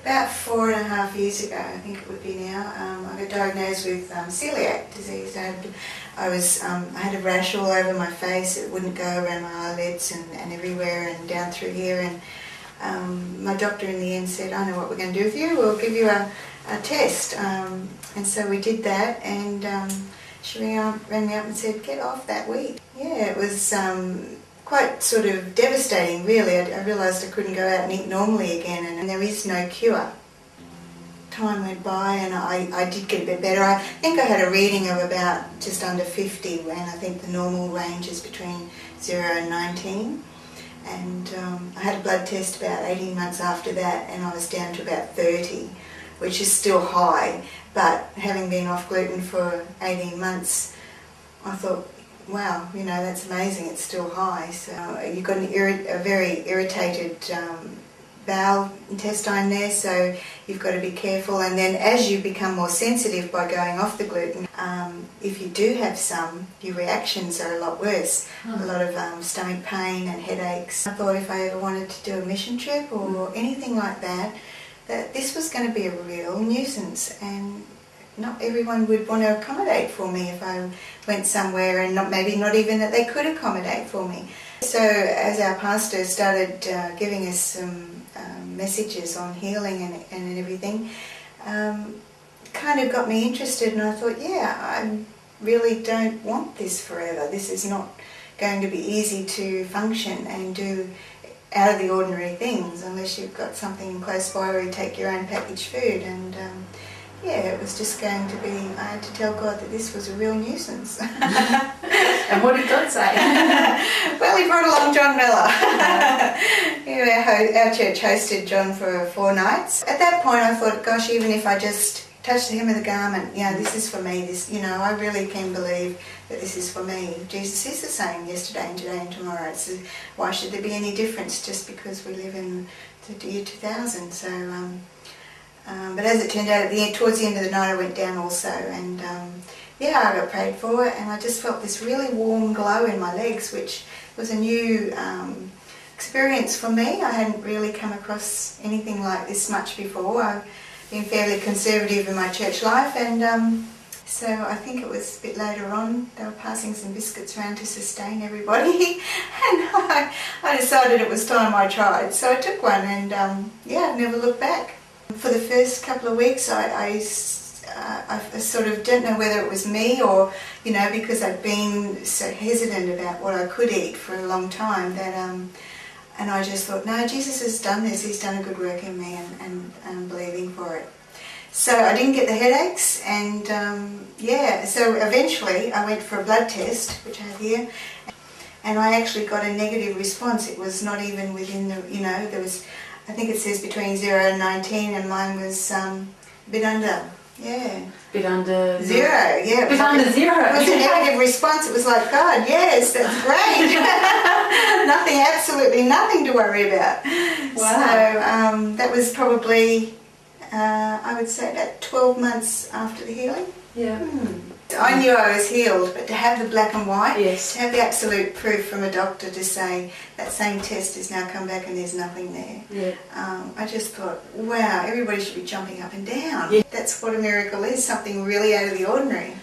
About 4.5 years ago, I think it would be now, I got diagnosed with celiac disease. I had a rash all over my face. It wouldn't go around my eyelids and everywhere and down through here. And my doctor in the end said, "I know what we're going to do with you. We'll give you a test." And so we did that, and she rang me up and said, "Get off that wheat." Yeah, it was quite sort of devastating, really. I realised I couldn't go out and eat normally again, and there is no cure. Time went by and I did get a bit better. I think I had a reading of about just under 50, when I think the normal range is between 0 and 19. And I had a blood test about 18 months after that, and I was down to about 30, which is still high, but having been off gluten for 18 months, I thought, wow, that's amazing, it's still high. So you've got a very irritated bowel intestine there, so you've got to be careful. And then as you become more sensitive by going off the gluten, if you do have some, your reactions are a lot worse. A lot of stomach pain and headaches. I thought if I ever wanted to do a mission trip or anything like that, that this was going to be a real nuisance, and not everyone would want to accommodate for me if I went somewhere, and maybe not even that they could accommodate for me. So as our pastor started giving us some messages on healing and everything, kind of got me interested, and I thought, yeah, I really don't want this forever. This is not going to be easy to function and do out of the ordinary things unless you've got something close by where you take your own packaged food. And yeah, it was just going to be, I had to tell God that this was a real nuisance. And what did God say? Well, he brought along John Miller. Our church hosted John for 4 nights. At that point I thought, gosh, even if I just touched the hem of the garment, this is for me. This, I really can believe that this is for me. Jesus is the same yesterday and today and tomorrow. Why should there be any difference just because we live in the year 2000? So, but as it turned out, towards the end of the night, I went down also, and I got prayed for, and I just felt this really warm glow in my legs, which was a new experience for me. I hadn't really come across anything like this much before. I've been fairly conservative in my church life, and so I think it was a bit later on, they were passing some biscuits around to sustain everybody, and I decided it was time I tried. So I took one, and I've never looked back. For the first couple of weeks, I sort of don't know whether it was me or, because I'd been so hesitant about what I could eat for a long time, that and I just thought, no, Jesus has done this. He's done a good work in me, and I'm believing for it. So I didn't get the headaches, and so eventually I went for a blood test, which I have here, and I actually got a negative response. It was not even within the, there was, I think it says between 0 and 19, and mine was a bit under. Yeah. Bit under 0, yeah. Bit under 0. It was a negative response. It was like, God, yes, that's great. Absolutely nothing to worry about. Wow. So that was probably, I would say, about 12 months after the healing. Yeah. I knew I was healed, but to have the black and white, yes, to have the absolute proof from a doctor to say that same test has now come back and there's nothing there, I just thought, wow, everybody should be jumping up and down. Yeah. That's what a miracle is, something really out of the ordinary.